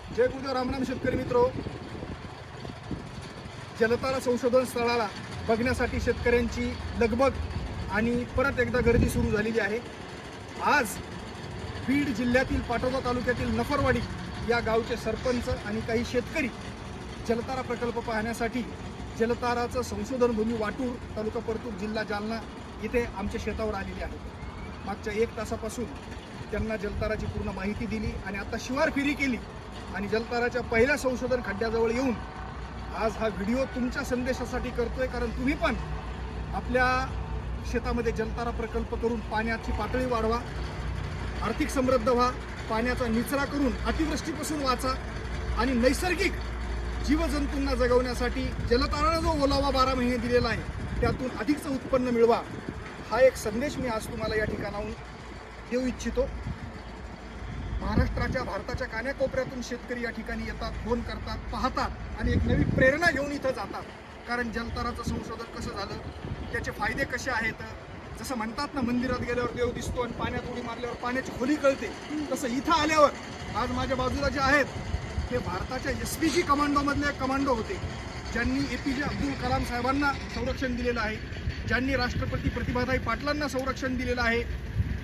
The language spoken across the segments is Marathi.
जय गुरुदेव रामराम शेतकरी मित्रो, जलतारा संशोधन स्थळाला बघण्यासाठी शेतकऱ्यांची लगबग आणि परत एकदा गर्दी सुरू झालेली आहे। आज बीड जिल्ह्यातील पाटोदा तालुक्यातील नफरवाडी या गावचे सरपंच आणि काही शेतकरी जलतारा प्रकल्प पाहण्यासाठी जलताराचं संशोधन भूमी वाटूर, तालुका परतूर, जिल्हा जालना इथे आमच्या शेतावर आलेले आहेत। मागच्या 1 तासापासून त्यांना जलताराची पूर्ण माहिती दिली आणि आता शिवार फेरी केली आणि जलताराच्या पहिल्या संशोधन खड्ड्याजवळ येऊन आज हा व्हिडिओ तुमच्या संदेशासाठी करतोय, कारण तुम्ही पण आपल्या शेतामध्ये जलतारा प्रकल्प करून पाण्याची पातळी वाढवा, आर्थिक समृद्ध व्हा, पाण्याचा निचरा करून अतिवृष्टीपासून वाचा आणि नैसर्गिक जीवजंतूंना जगवण्यासाठी जलतारानं जो ओलावा 12 महिने दिलेला आहे त्यातून अधिकचं उत्पन्न मिळवा, हा एक संदेश मी आज तुम्हाला या ठिकाणाहून देऊ इच्छितो। महाराष्ट्राच्या, भारताच्या कानाकोपऱ्यातून शेतकरी या ठिकाणी येतात, फोन करतात, पाहतात आणि एक नवी प्रेरणा घेऊन इथं जातात। कारण जलताराचं संशोधन कसं झालं, त्याचे फायदे कसे आहेत, जसं म्हणतात ना मंदिरात गेल्यावर देव दिसतो आणि पाण्यात उडी मारल्यावर पाण्याची खोली कळते, तसं इथं आल्यावर आज माझ्या बाजूला जे आहेत ते भारताच्या SPG कमांडोमधले कमांडो होते, ज्यांनी APJ अब्दुल कलाम साहेबांना संरक्षण दिलेलं आहे, ज्यांनी राष्ट्रपती प्रतिभाताई पाटलांना संरक्षण दिलेलं आहे।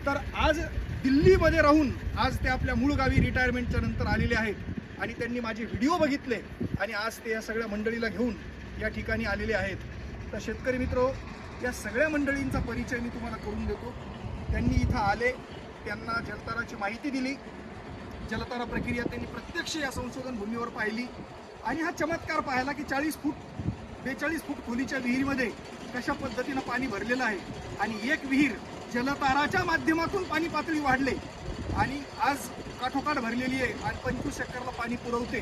तर आज दिल्लीमध्ये राहून आज ते आपल्या मूळ गावी रिटायरमेंटच्या नंतर आलेले आहेत आणि त्यांनी माझे व्हिडिओ बघितले आणि आज ते या सगळ्या मंडळीला घेऊन या ठिकाणी आलेले आहेत। तर शेतकरी मित्रो, या सगळ्या मंडळींचा परिचय मी तुम्हाला करून देतो। त्यांनी इथं आले, त्यांना जलताराची माहिती दिली, जलतारा प्रक्रिया त्यांनी प्रत्यक्ष या संशोधन भूमीवर पाहिली आणि हा चमत्कार पाहिला की 42 फूट खोलीच्या विहिरीमध्ये कशा पद्धतीनं पाणी भरलेलं आहे आणि एक विहीर जलताराच्या माध्यमातून पाणी पातळी वाढले आणि आज काठोकाठ भरलेली आहे आणि 25 एकरला पाणी पुरवते।